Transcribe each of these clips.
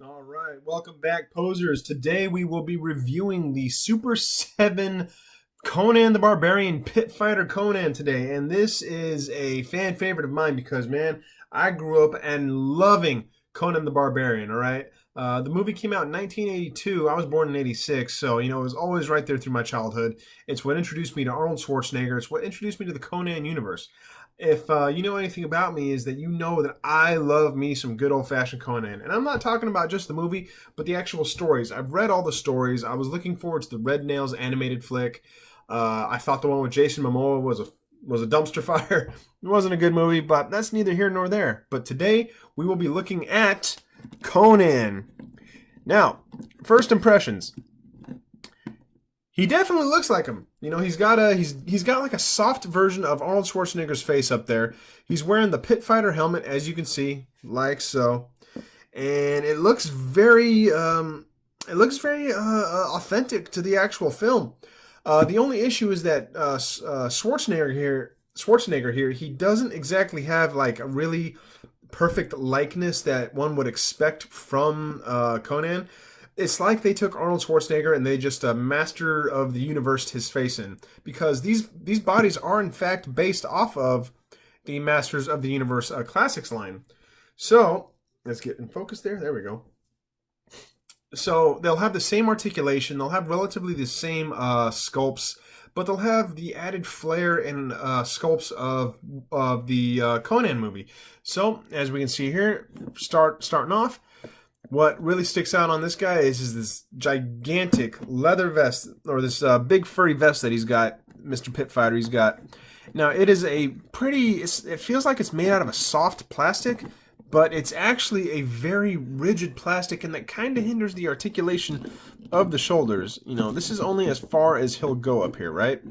All right, welcome back, posers. Today we will be reviewing the Super 7 Conan the Barbarian Pit Fighter Conan today. And this is a fan favorite of mine because, man, I grew up and loving Conan the Barbarian, all right? The movie came out in 1982. I was born in 86, so, it was always right there through my childhood. It's what introduced me to Arnold Schwarzenegger. It's what introduced me to the Conan universe. If you know anything about me, is that you know that I love me some good old-fashioned Conan. And I'm not talking about just the movie, but the actual stories. I've read all the stories. I was looking forward to the Red Nails animated flick. I thought the one with Jason Momoa was a dumpster fire. It wasn't a good movie, but that's neither here nor there. But today, we will be looking at Conan. Now, first impressions. He definitely looks like him. He's got like a soft version of Arnold Schwarzenegger's face up there. He's wearing the Pit Fighter helmet, as you can see, like so, and it looks very authentic to the actual film. The only issue is that Schwarzenegger here, he doesn't exactly have like a really perfect likeness that one would expect from Conan. It's like they took Arnold Schwarzenegger and they just master of the universe his face in, because these bodies are in fact based off of the Masters of the Universe Classics line. So let's get in focus there. There we go. So they'll have the same articulation. They'll have relatively the same sculpts, but they'll have the added flair and sculpts of the Conan movie. So as we can see here, starting off. What really sticks out on this guy is this gigantic leather vest, or this big furry vest that he's got, Mr. Pit Fighter. He's got. Now, it is it feels like it's made out of a soft plastic, but it's actually a very rigid plastic, and that kind of hinders the articulation of the shoulders. This is only as far as he'll go up here, right?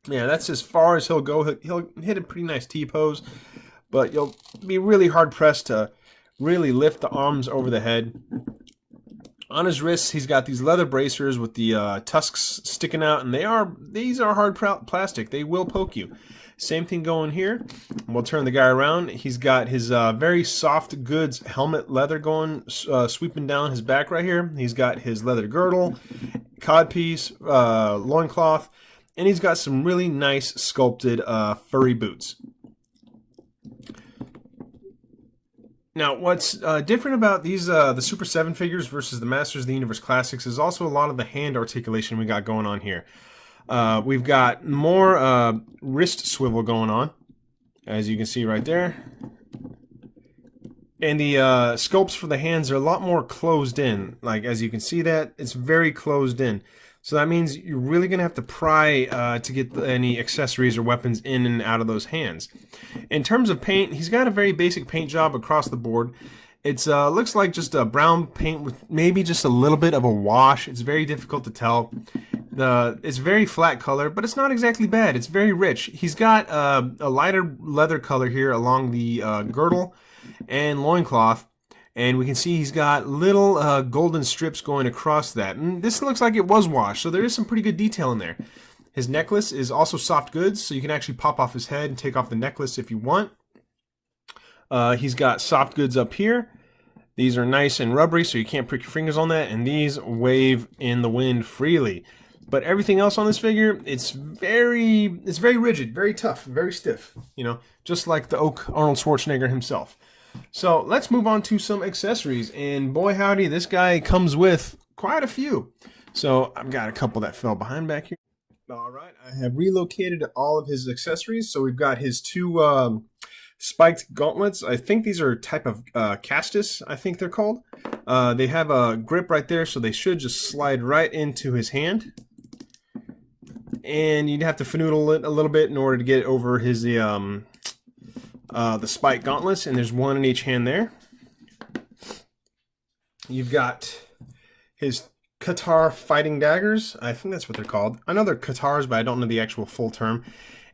Yeah, that's as far as he'll go. He'll hit a pretty nice T-pose, but you'll be really hard-pressed to really lift the arms over the head. On his wrists, he's got these leather bracers with the tusks sticking out, and these are hard plastic. They will poke you. Same thing going here. We'll turn the guy around. He's got his very soft goods helmet leather going, sweeping down his back right here. He's got his leather girdle, codpiece, loincloth, and he's got some really nice sculpted furry boots. Now, what's different about these the Super 7 figures versus the Masters of the Universe Classics is also a lot of the hand articulation we got going on here. We've got more wrist swivel going on, as you can see right there. And the sculpts for the hands are a lot more closed in. Like, as you can see that, it's very closed in. So that means you're really going to have to pry to get any accessories or weapons in and out of those hands. In terms of paint, he's got a very basic paint job across the board. It looks like just a brown paint with maybe just a little bit of a wash. It's very difficult to tell. It's very flat color, but it's not exactly bad. It's very rich. He's got a lighter leather color here along the girdle and loincloth. And we can see he's got little golden strips going across that. And this looks like it was washed, so there is some pretty good detail in there. His necklace is also soft goods, so you can actually pop off his head and take off the necklace if you want. He's got soft goods up here. These are nice and rubbery, so you can't prick your fingers on that. And these wave in the wind freely. But everything else on this figure, it's very rigid, very tough, very stiff. Just like the oak Arnold Schwarzenegger himself. So let's move on to some accessories, and boy howdy, this guy comes with quite a few. So I've got a couple that fell behind back here. All right, I have relocated all of his accessories. So we've got his two spiked gauntlets. I think these are a type of castus, I think they're called. They have a grip right there, so they should just slide right into his hand. And you'd have to finagle it a little bit in order to get over his the spike gauntlets, and there's one in each hand there. You've got his Qatar fighting daggers. I think that's what they're called. I know they're Qatars, but I don't know the actual full term.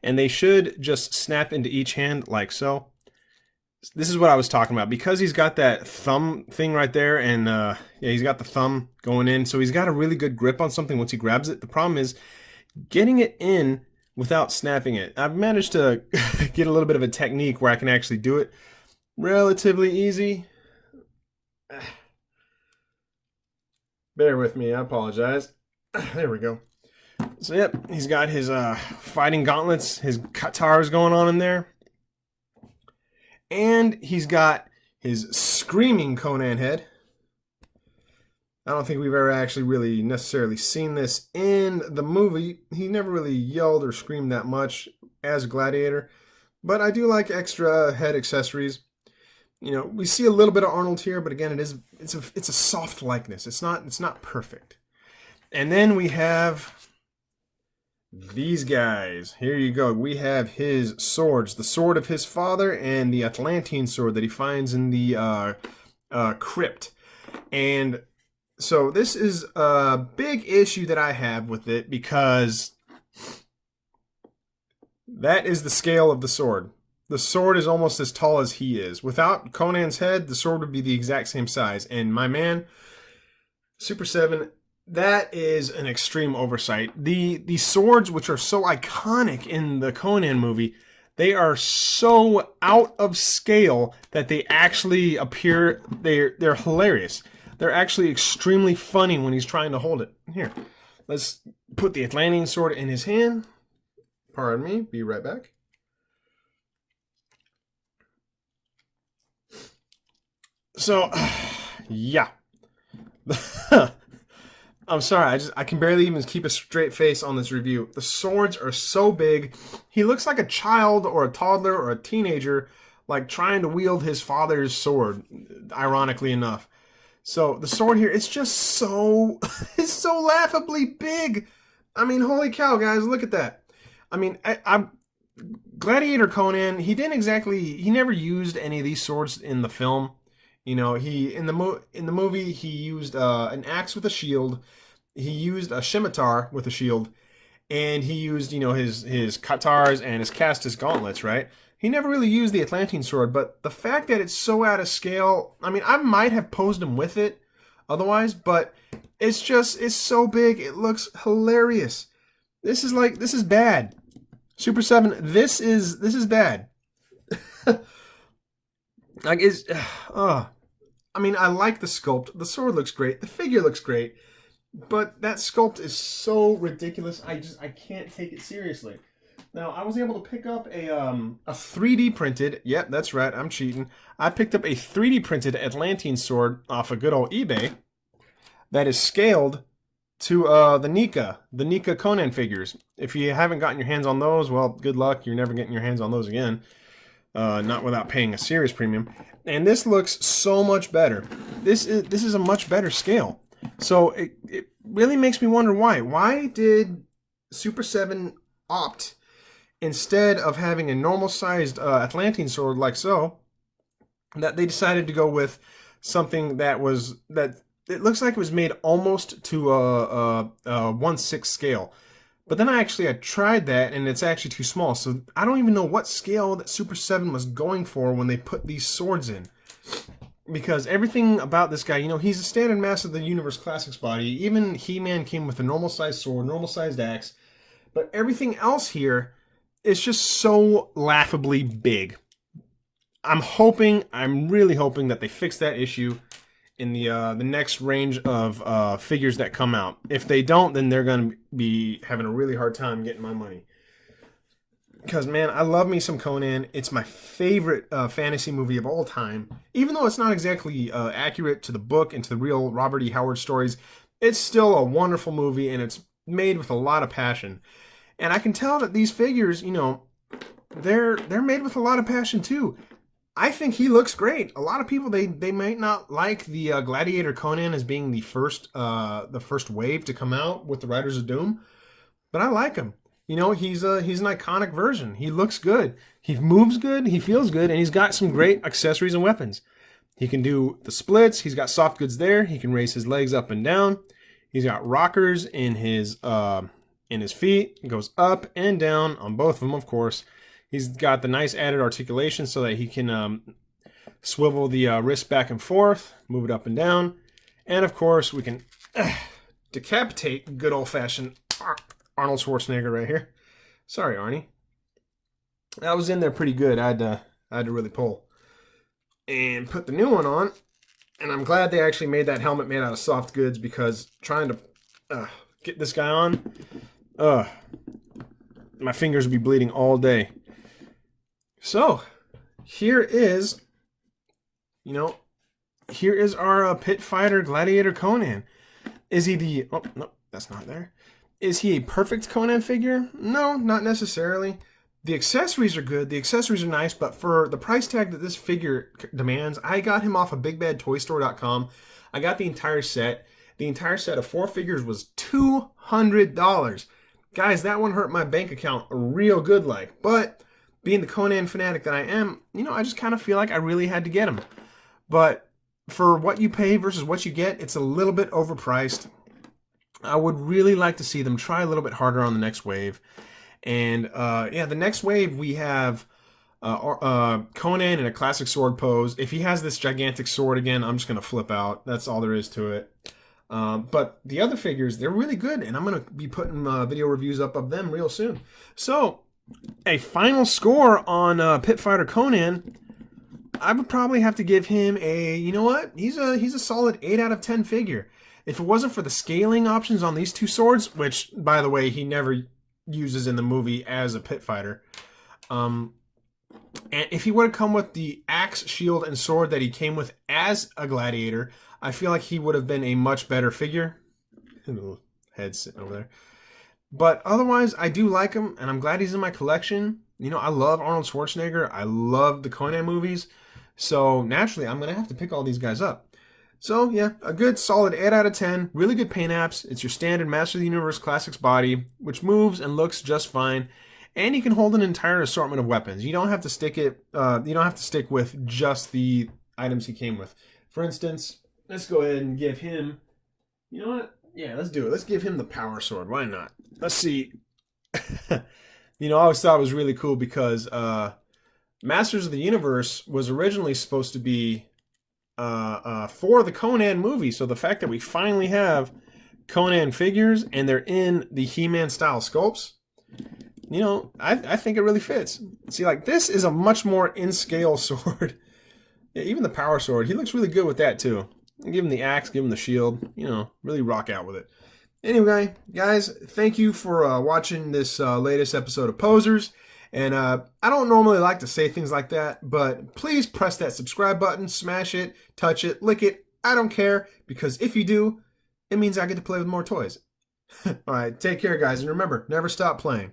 And they should just snap into each hand like so. This is what I was talking about. Because he's got that thumb thing right there, and yeah, he's got the thumb going in, so he's got a really good grip on something once he grabs it. The problem is getting it in without snapping it. I've managed to get a little bit of a technique where I can actually do it relatively easy. Bear with me, I apologize. There we go. So yep, he's got his fighting gauntlets, his katars going on in there. And he's got his screaming Conan head. I don't think we've ever actually really necessarily seen this in the movie. He never really yelled or screamed that much as a gladiator. But I do like extra head accessories. You know, we see a little bit of Arnold here, but again, it's a soft likeness. It's not perfect. And then we have these guys. Here you go. We have his swords. The sword of his father and the Atlantean sword that he finds in the crypt. And so this is a big issue that I have with it because that is the scale of the sword. The sword is almost as tall as he is. Without Conan's head, the sword would be the exact same size. And my man, Super 7, that is an extreme oversight. The swords, which are so iconic in the Conan movie, they are so out of scale that they actually appear, they're hilarious. They're actually extremely funny when he's trying to hold it. Here, let's put the Atlantean sword in his hand. Pardon me, be right back. So, yeah. I'm sorry, I can barely even keep a straight face on this review. The swords are so big. He looks like a child or a toddler or a teenager, like trying to wield his father's sword, ironically enough. So the sword here, it's just so, it's so laughably big. I mean, holy cow, guys, look at that. I mean, Gladiator Conan, he never used any of these swords in the film. You know, in the movie, he used an axe with a shield. He used a scimitar with a shield. And he used, you know, his katars and his Castus gauntlets, right? He never really used the Atlantean sword, but the fact that it's so out of scale, I mean, I might have posed him with it otherwise, but it's so big, it looks hilarious. This is bad. Super 7, this is bad. Like, I mean, I like the sculpt. The sword looks great. The figure looks great. But that sculpt is so ridiculous, I can't take it seriously. Now, I was able to pick up a 3D printed, yep, that's right, I'm cheating. I picked up a 3D printed Atlantean sword off a good old eBay that is scaled to the Nika Conan figures. If you haven't gotten your hands on those, well, good luck. You're never getting your hands on those again. Not without paying a serious premium. And this looks so much better. This is a much better scale. So it really makes me wonder why. Why did Super 7 opt, instead of having a normal-sized Atlantean sword like so, that they decided to go with something that it looks like it was made almost to a 1/6 scale. But then I tried that, and it's actually too small. So I don't even know what scale that Super 7 was going for when they put these swords in. Because everything about this guy, you know, he's a standard mass of the Universe Classics body. Even He-Man came with a normal-sized sword, normal-sized axe. But everything else here is just so laughably big. I'm really hoping that they fix that issue in the next range of figures that come out. If they don't, then they're going to be having a really hard time getting my money. Because, man, I love me some Conan. It's my favorite fantasy movie of all time. Even though it's not exactly accurate to the book and to the real Robert E. Howard stories, it's still a wonderful movie, and it's made with a lot of passion. And I can tell that these figures, you know, they're made with a lot of passion, too. I think he looks great. A lot of people, they might not like the Gladiator Conan as being the first wave to come out with the Riders of Doom, but I like him. You know, he's an iconic version. He looks good. He moves good. He feels good, and he's got some great accessories and weapons. He can do the splits. He's got soft goods there. He can raise his legs up and down. He's got rockers in his feet. It goes up and down on both of them, of course. He's got the nice added articulation so that he can swivel the wrist back and forth, move it up and down. And, of course, we can decapitate good old-fashioned Arnold Schwarzenegger right here. Sorry, Arnie. That was in there pretty good. I had to really pull. And put the new one on. And I'm glad they actually made that helmet made out of soft goods, because trying to get this guy on, my fingers would be bleeding all day. So, here is, here is our pit fighter gladiator Conan. Is he the... Oh, no, that's not there. Is he a perfect Conan figure? No, not necessarily. The accessories are good. The accessories are nice, but for the price tag that this figure demands, I got him off of BigBadToyStore.com. I got the entire set. The entire set of 4 figures was $200. Guys, that one hurt my bank account real good like. But being the Conan fanatic that I am, I just kind of feel like I really had to get him. But for what you pay versus what you get, it's a little bit overpriced. I would really like to see them try a little bit harder on the next wave. And yeah, the next wave we have Conan in a classic sword pose. If he has this gigantic sword again, I'm just going to flip out. That's all there is to it. But the other figures, they're really good, and I'm going to be putting video reviews up of them real soon. So, a final score on Pit Fighter Conan, I would probably have to give him a, you know what? He's a solid 8 out of 10 figure. If it wasn't for the scaling options on these two swords, which, by the way, he never uses in the movie as a pit fighter, and if he would have come with the axe, shield, and sword that he came with as a gladiator, I feel like he would have been a much better figure. Little head sitting over there. But otherwise, I do like him, and I'm glad he's in my collection. I love Arnold Schwarzenegger. I love the Conan movies. So naturally, I'm going to have to pick all these guys up. So yeah, a good solid 8 out of 10. Really good paint apps. It's your standard Master of the Universe Classics body, which moves and looks just fine. And you can hold an entire assortment of weapons. You don't have to stick it. You don't have to stick with just the items he came with. For instance, let's go ahead and give him. You know what? Yeah, let's do it. Let's give him the power sword. Why not? Let's see. I always thought it was really cool because Masters of the Universe was originally supposed to be for the Conan movie. So the fact that we finally have Conan figures and they're in the He-Man style sculpts, I think it really fits. See, like, this is a much more in-scale sword. Yeah, even the power sword, he looks really good with that too. Give him the axe, give him the shield, really rock out with it. Anyway, guys, thank you for watching this latest episode of Posers. And I don't normally like to say things like that, but please press that subscribe button, smash it, touch it, lick it. I don't care, because if you do, it means I get to play with more toys. All right, take care, guys, and remember, never stop playing.